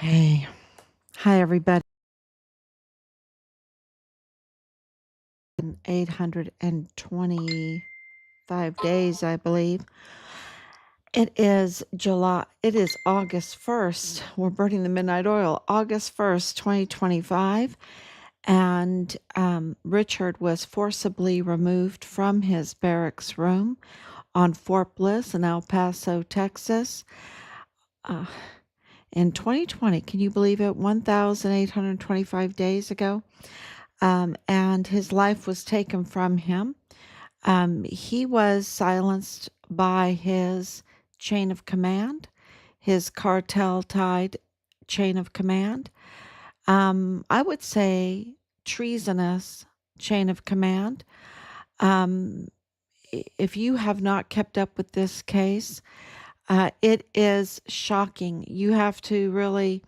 Okay. Hi, everybody. 825 days, I believe. It is August 1st. We're burning the midnight oil. August 1st, 2025. And Richard was forcibly removed from his barracks room on Fort Bliss in El Paso, Texas. In 2020, can you believe it? 1,825 days ago. And his life was taken from him. He was silenced by his chain of command, his cartel-tied chain of command. I would say treasonous chain of command. If you have not kept up with this case, it is shocking. You have to really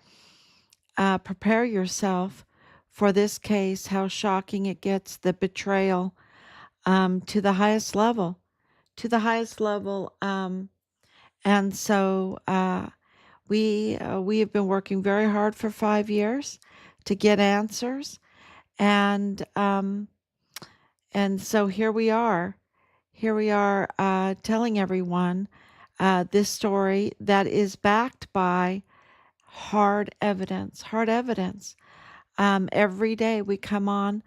prepare yourself for this case, how shocking it gets, the betrayal to the highest level, and so we have been working very hard for 5 years to get answers, and so here we are telling everyone this story that is backed by hard evidence. Every day we come on.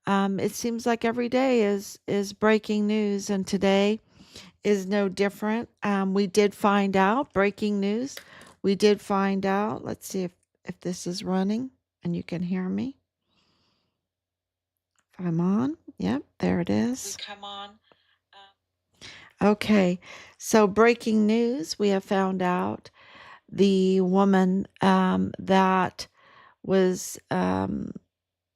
It seems like every day is breaking news, and today is no different. We did find out breaking news. We did find out. Let's see if this is running and you can hear me. If I'm on, yep, there it is. We come on. Okay, so breaking news. We have found out the woman that was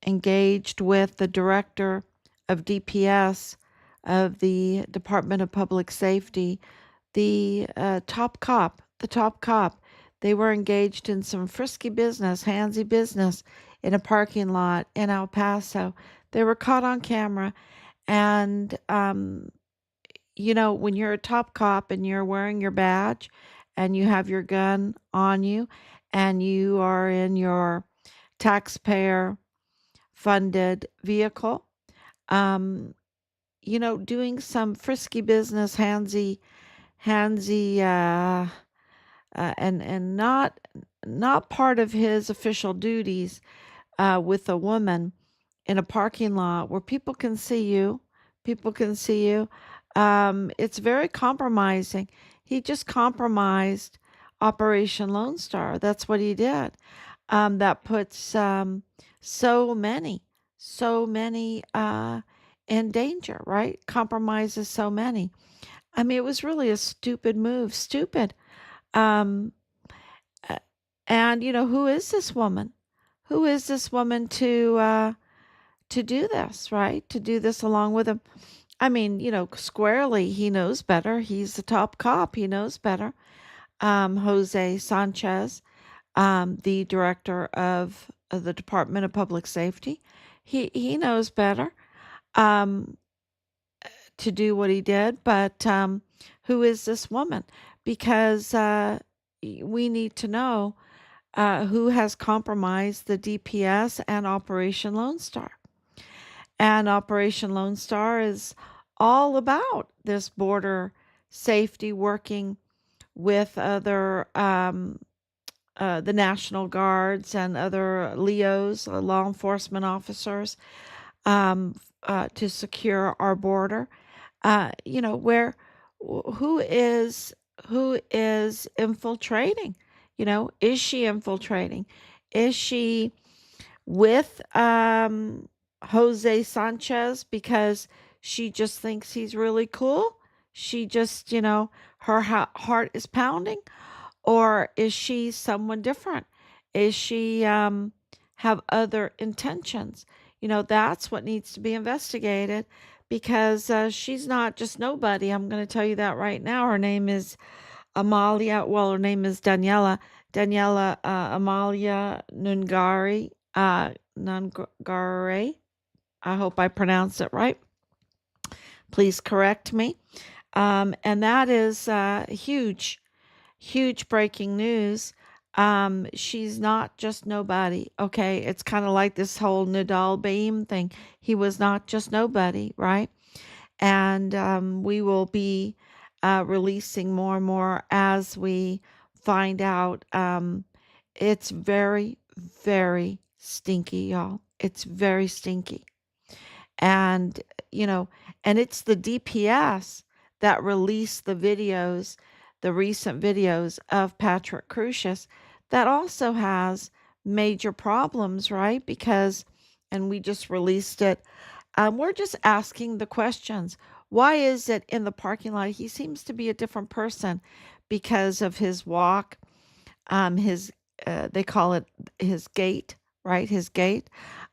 engaged with the director of DPS of the Department of Public Safety, the top cop. They were engaged in some frisky business, handsy business in a parking lot in El Paso. They were caught on camera. And, when you're a top cop and you're wearing your badge and you have your gun on you and you are in your taxpayer funded vehicle, doing some frisky business, handsy, and not part of his official duties, with a woman in a parking lot where people can see you. It's very compromising. He just compromised Operation Lone Star. That's what he did. That puts so many in danger, right? Compromises so many. I mean, it was really a stupid move. Stupid. Um, and who is this woman? Who is this woman to do this, right? To do this along with him. I mean, squarely, he knows better. He's the top cop. He knows better. Jose Sanchez, the director of the Department of Public Safety, he knows better to do what he did. But who is this woman? Because we need to know who has compromised the DPS and Operation Lone Star. And Operation Lone Star is all about this border safety, working with other the National Guards and other LEOs, law enforcement officers, to secure our border. Where who is infiltrating? Is she infiltrating? Is she with Jose Sanchez because she just thinks he's really cool? She just, her heart is pounding? Or is she someone different? Is she have other intentions? That's what needs to be investigated, because she's not just nobody. I'm going to tell you that right now. Her name is Amalia. Well, her name is Daniela Amalia Nungare. Nungare. I hope I pronounced it right. Please correct me. And that is huge breaking news. She's not just nobody. Okay. It's kind of like this whole Nadal Baim thing. He was not just nobody, right? And we will be releasing more and more as we find out. It's very, very stinky, y'all. It's very stinky. And, you know, and it's the DPS that released the videos, the recent videos of Patrick Crusius that also has major problems, right? Because, and we just released it. We're just asking the questions. Why is it in the parking lot he seems to be a different person because of his walk, his they call it his gait, right? His gait,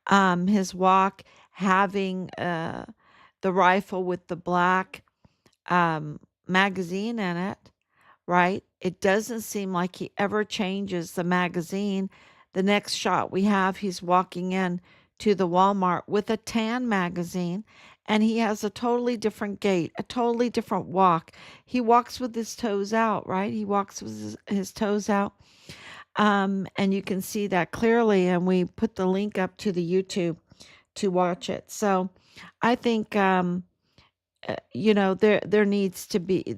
his walk, having the rifle with the black um, magazine in it, right? It doesn't seem like he ever changes the magazine. The next shot we have, he's walking in to the Walmart with a tan magazine, and he has a totally different gait, a totally different walk. He walks with his toes out, right? He walks with his toes out. And you can see that clearly, and we put the link up to the YouTube to watch it. So I think there needs to be,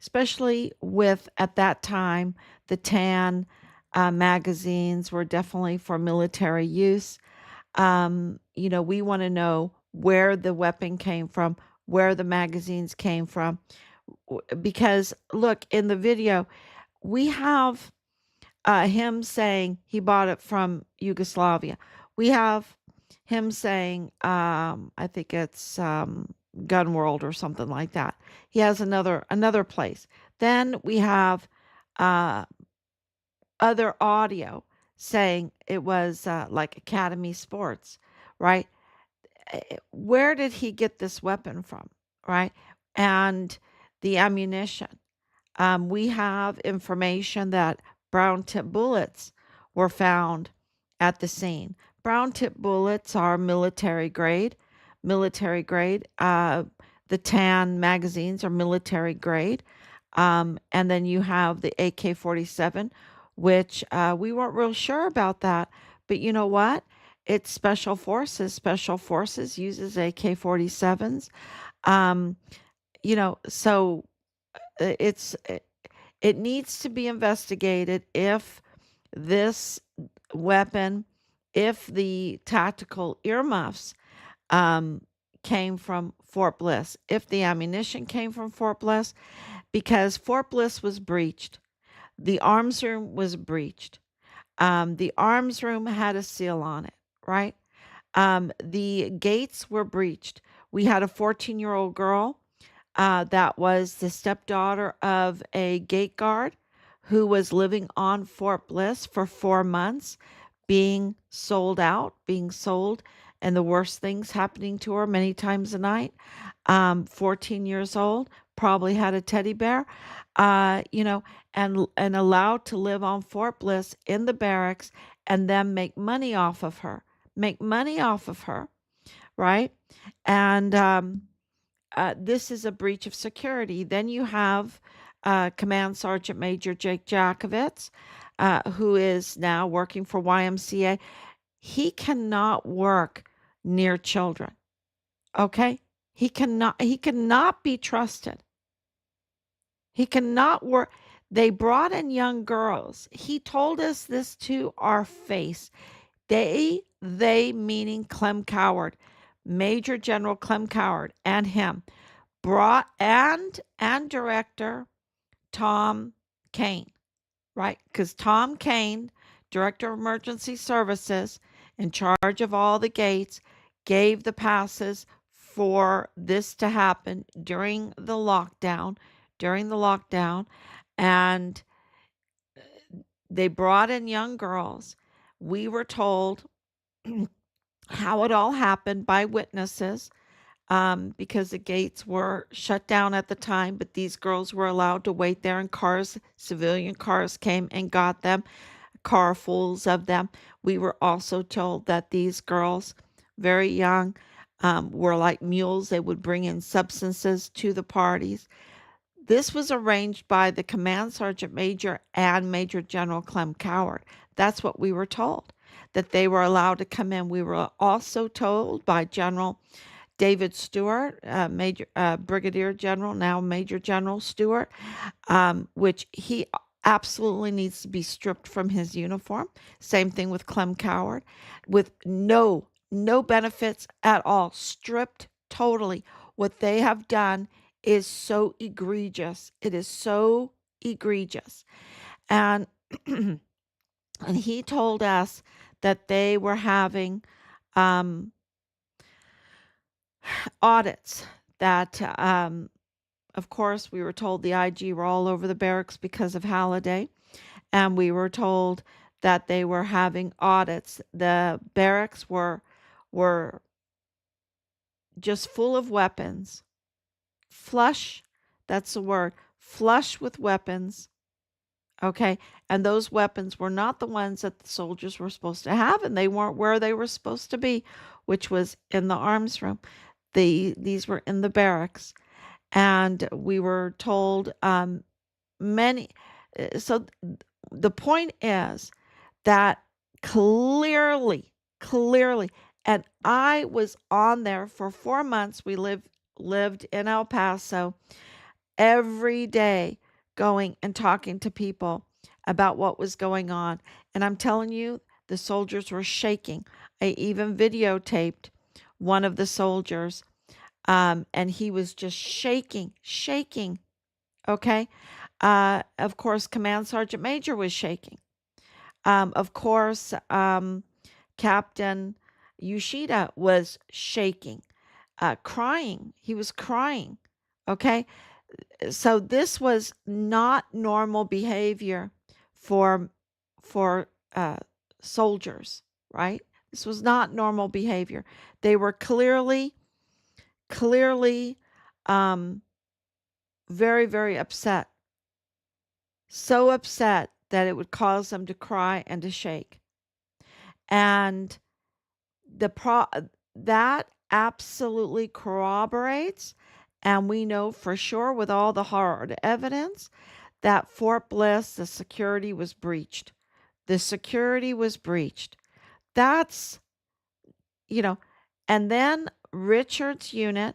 especially with at that time the tan magazines were definitely for military use. We want to know where the weapon came from, where the magazines came from, because look in the video we have him saying he bought it from Yugoslavia. We have him saying, I think it's Gun World or something like that. He has another place. Then we have uh, other audio saying it was like Academy Sports, right? Where did he get this weapon from, right? And the ammunition. We have information that brown tip bullets were found at the scene. Brown tip bullets are military grade. Military grade. The tan magazines are military grade. And then you have the AK-47, which we weren't real sure about that. But you know what? It's special forces. Special forces uses AK-47s. Um, so it's it needs to be investigated if this weapon, if the tactical earmuffs um, came from Fort Bliss, if the ammunition came from Fort Bliss, because Fort Bliss was breached. The arms room was breached. The arms room had a seal on it, right? The gates were breached. We had a 14-year-old girl that was the stepdaughter of a gate guard who was living on Fort Bliss for 4 months, being sold out, being sold, and the worst things happening to her many times a night. 14 years old, probably had a teddy bear, uh, you know, and allowed to live on Fort Bliss in the barracks and then make money off of her, make money off of her, right? And this is a breach of security. Then you have Command Sergeant Major Jake Jakovitz, who is now working for YMCA. He cannot work near children. Okay, he cannot be trusted. He cannot work. They brought in young girls. He told us this to our face. They meaning Clem Coward, Major General Clem Coward, and him brought and director Tom Kane, right? Because Tom Kane, director of emergency services, in charge of all the gates, gave the passes for this to happen during the lockdown, and they brought in young girls. We were told how it all happened by witnesses because the gates were shut down at the time, but these girls were allowed to wait there in cars. Civilian cars came and got them, carfuls of them. We were also told that these girls, very young, were like mules. They would bring in substances to the parties. This was arranged by the command sergeant major and Major General Clem Coward. That's what we were told, that they were allowed to come in. We were also told by General David Stewart, Brigadier General, now Major General Stewart, which he absolutely needs to be stripped from his uniform. Same thing with Clem Coward, with no benefits at all, stripped totally. What they have done is so egregious. It is so egregious. And and he told us that they were having um, audits that of course, we were told the IG were all over the barracks because of Halliday, and we were told that they were having audits. The barracks were just full of weapons, flush. That's the word, flush with weapons. Okay, and those weapons were not the ones that the soldiers were supposed to have, and they weren't where they were supposed to be, which was in the arms room. These were in the barracks, and we were told many. So the point is that clearly, and I was on there for 4 months. We lived in El Paso every day, going and talking to people about what was going on. And I'm telling you, the soldiers were shaking. I even videotaped one of the soldiers, and he was just shaking. Okay. Of course, Command Sergeant Major was shaking. Of course, Captain Yoshida was shaking, crying. He was crying. Okay. So this was not normal behavior for for soldiers, right? This was not normal behavior. They were clearly um, very upset, so upset that it would cause them to cry and to shake. And the that absolutely corroborates, and we know for sure with all the hard evidence, that Fort Bliss, the security was breached. The security was breached. That's, you know, and then Richard's unit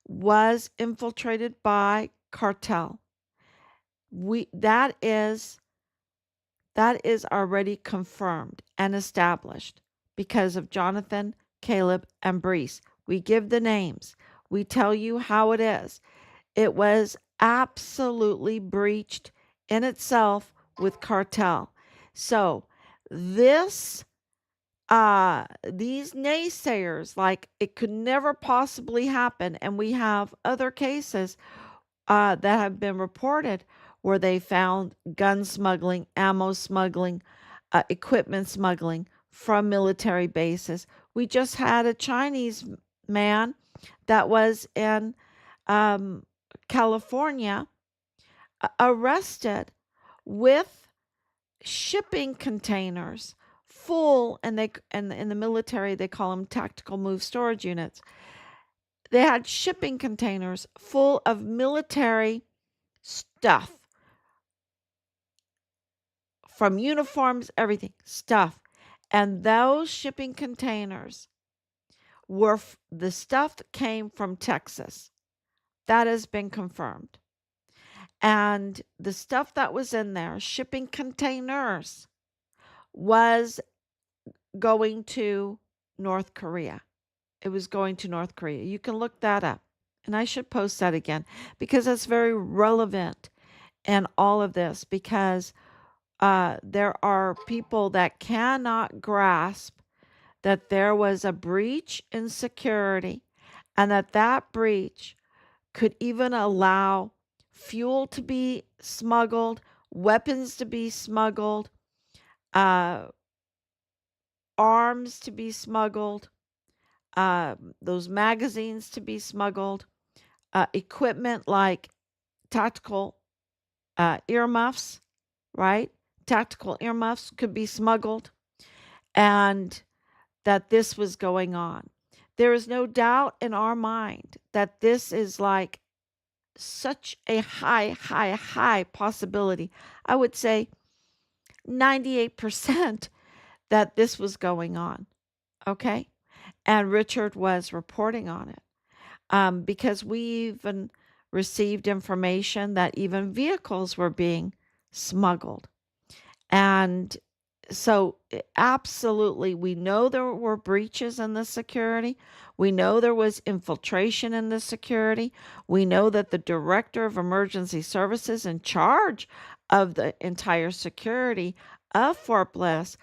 was infiltrated by cartel. We that is already confirmed and established because of Jonathan, Caleb, and Brees. We give the names. We tell you how it is. It was absolutely breached in itself with cartel. So this these naysayers, like it could never possibly happen, and we have other cases that have been reported where they found gun smuggling, ammo smuggling, equipment smuggling from military bases. We just had a Chinese man that was in um, California arrested with shipping containers full, and they and in the military they call them tactical move storage units. They had shipping containers full of military stuff, from uniforms, everything, stuff. And those shipping containers were the stuff that came from Texas. That has been confirmed. And the stuff that was in there, shipping containers, was going to North Korea. It was going to North Korea. You can look that up. And I should post that again because that's very relevant in all of this, because there are people that cannot grasp that there was a breach in security, and that breach could even allow fuel to be smuggled, weapons to be smuggled, uh, arms to be smuggled, those magazines to be smuggled, equipment like tactical earmuffs, right? Tactical earmuffs could be smuggled, and that this was going on. There is no doubt in our mind that this is like such a high possibility. I would say 98% that this was going on. Okay. And Richard was reporting on it, because we even received information that even vehicles were being smuggled. And so, absolutely, we know there were breaches in the security. We know there was infiltration in the security. We know that the director of emergency services in charge of the entire security of Fort Bliss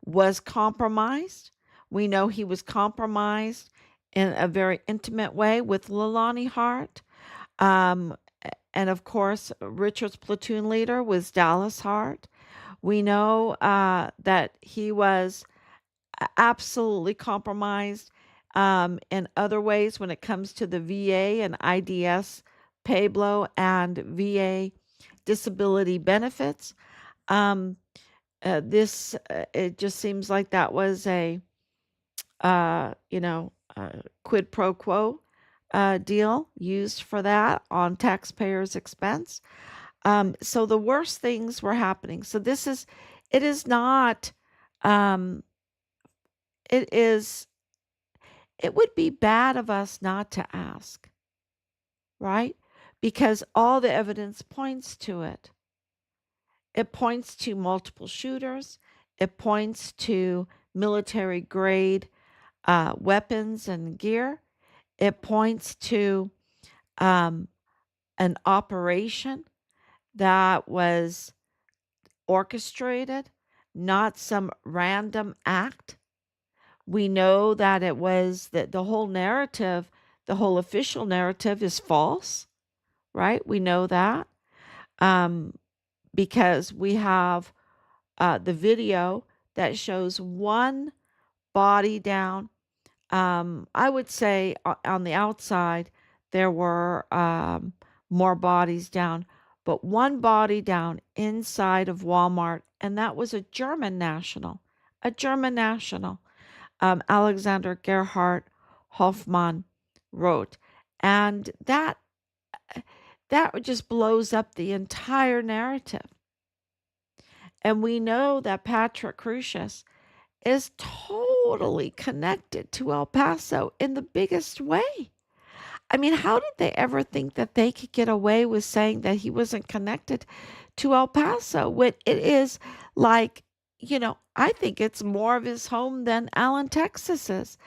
was compromised. We know he was compromised in a very intimate way with Leilani Hart. Um, and of course, Richard's platoon leader was Dallas Hart. We know that he was absolutely compromised in other ways when it comes to the VA and IDS Pablo and VA disability benefits. Um, this it just seems like that was a quid pro quo deal used for that on taxpayers' expense. So the worst things were happening. So it is not, um, it is, it would be bad of us not to ask, right? Because all the evidence points to it. It points to multiple shooters. It points to military grade weapons and gear. It points to um, an operation that was orchestrated, not some random act. We know that it was that the whole narrative, the whole official narrative is false, right? We know that um, because we have the video that shows one body down. I would say on the outside, there were more bodies down, but one body down inside of Walmart, and that was a German national. Alexander Gerhard Hoffmann wrote, and that just blows up the entire narrative. And we know that Patrick Crusius is totally connected to El Paso in the biggest way. I mean, how did they ever think that they could get away with saying that he wasn't connected to El Paso when it is like, I think it's more of his home than Allen, Texas is.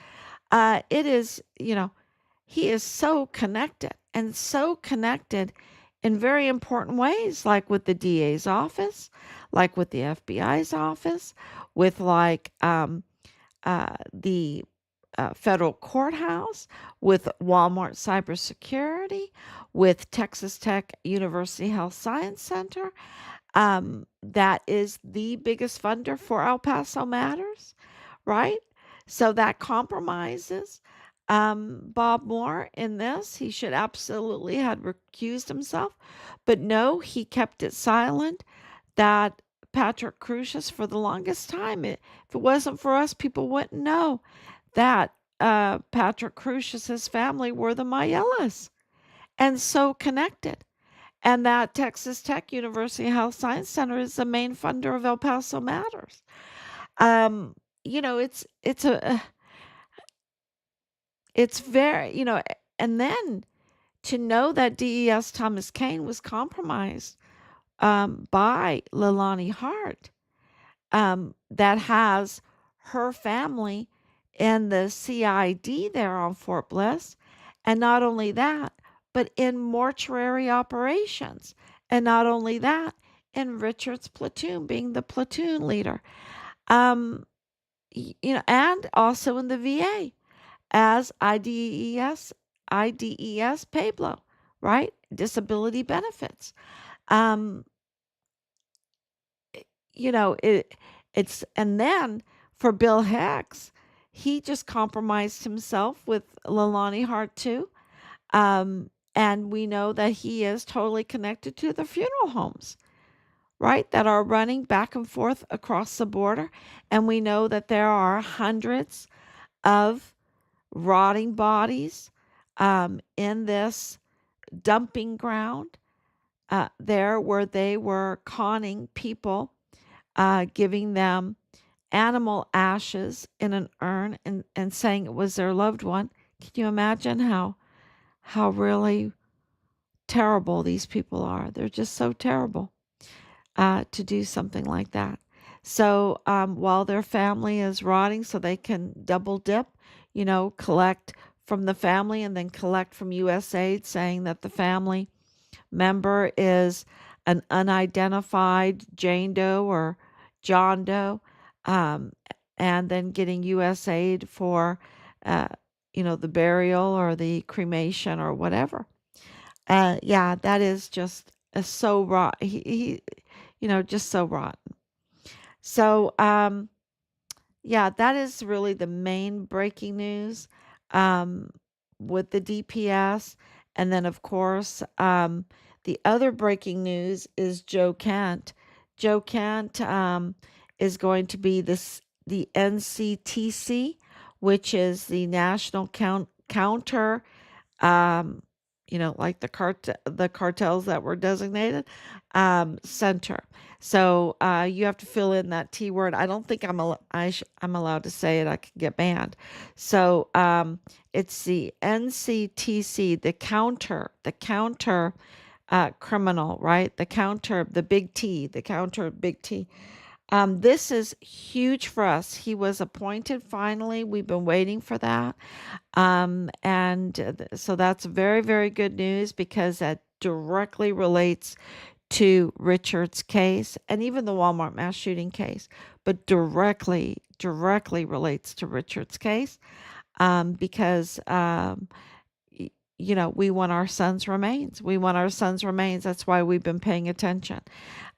It is, he is so connected in very important ways, like with the DA's office, like with the FBI's office, with like the federal courthouse, with Walmart cybersecurity, with Texas Tech University Health Science Center. That is the biggest funder for El Paso Matters, right? So that compromises Bob Moore in this. He should absolutely have recused himself, but no, he kept it silent. That Patrick Crusius, for the longest time, if it wasn't for us, people wouldn't know that Patrick Crusius's family were the Mayellas and so connected. And that Texas Tech University Health Science Center is the main funder of El Paso Matters. Um, it's it's very, and then to know that DES Thomas Kane was compromised by Leilani Hart, that has her family in the CID there on Fort Bliss. And not only that, but in mortuary operations. And not only that, in Richard's platoon, being the platoon leader. Um, and also in the VA as IDES Pablo, right? Disability benefits. Um, and then for Bill Hicks, he just compromised himself with Leilani Hart too. And we know that he is totally connected to the funeral homes, right? That are running back and forth across the border. And we know that there are hundreds of rotting bodies in this dumping ground there where they were conning people, giving them animal ashes in an urn and saying it was their loved one. Can you imagine how really terrible these people are? They're just so terrible to do something like that. So while their family is rotting, so they can double dip, collect from the family and then collect from USAID, saying that the family member is an unidentified Jane Doe or John Doe, um, and then getting USAID for, uh, the burial or the cremation or whatever. Yeah, that is just so rotten. Just so rotten. So, yeah, that is really the main breaking news um, with the DPS. And then, of course, the other breaking news is Joe Kent. Joe Kent is going to be the NCTC, which is the National Counter, um, like the cartels that were designated, center. So you have to fill in that T word. I don't think I'm allowed to say it. I could get banned. So it's the NCTC, the counter criminal, right? The big T, the counter big T. This is huge for us. He was appointed finally. We've been waiting for that. So that's very, very good news because that directly relates to Richard's case and even the Walmart mass shooting case, but directly relates to Richard's case because, we want our son's remains. We want our son's remains. That's why we've been paying attention.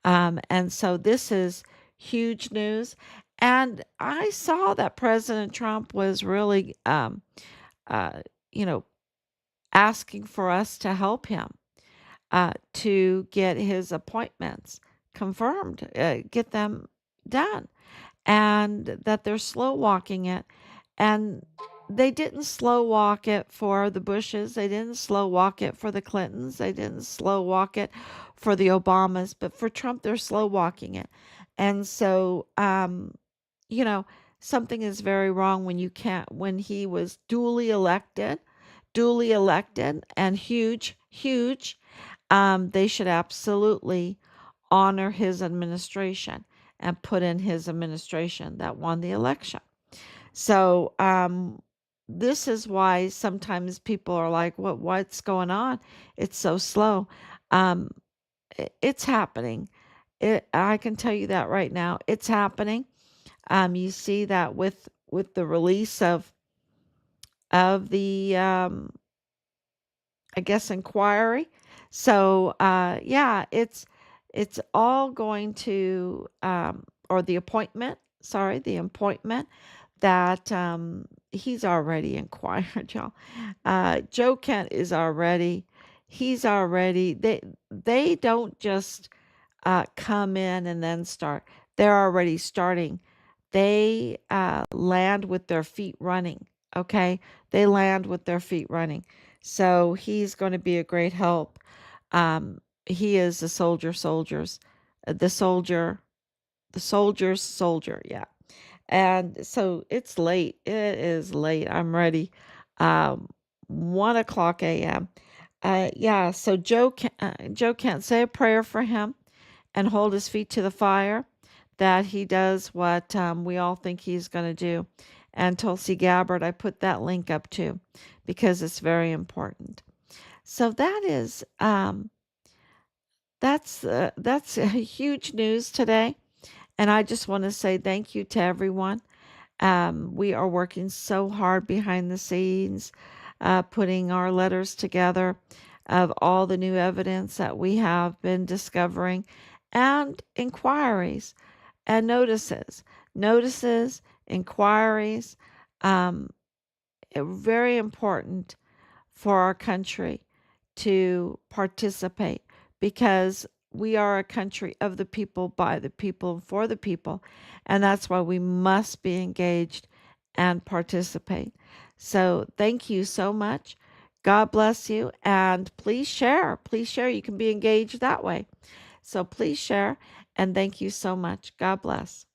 And so this is huge news. And I saw that President Trump was really, uh, you know, asking for us to help him to get his appointments confirmed, get them done, and that they're slow walking it. And they didn't slow walk it for the Bushes. They didn't slow walk it for the Clintons. They didn't slow walk it for the Obamas. But for Trump, they're slow walking it. And so, you know, something is very wrong when you can't, when he was duly elected and huge. They should absolutely honor his administration and put in his administration that won the election. So this is why sometimes people are like, what's going on? It's so slow. Um, it's happening. I can tell you that right now. It's happening. You see that with the release of the I guess inquiry. So yeah, it's all going to or the appointment. Sorry, the appointment that he's already inquired, y'all. Joe Kent is already. He's already. They don't just come in and then start. They're already starting. They land with their feet running. Okay, they land with their feet running. So he's going to be a great help. He is the the soldier, the soldier's soldier. Yeah. And so it's late. It is late. I'm ready. Um, 1 o'clock a.m. Yeah. So Joe can't say a prayer for him and hold his feet to the fire. That he does what we all think he's going to do. And Tulsi Gabbard, I put that link up too because it's very important. So that's huge news today, and I just want to say thank you to everyone. We are working so hard behind the scenes, putting our letters together of all the new evidence that we have been discovering, and inquiries and notices, inquiries. Um, Very important for our country to participate because we are a country of the people, by the people, for the people. And that's why we must be engaged and participate. So thank you so much. God bless you. And please share. Please share. You can be engaged that way. So please share. And thank you so much. God bless.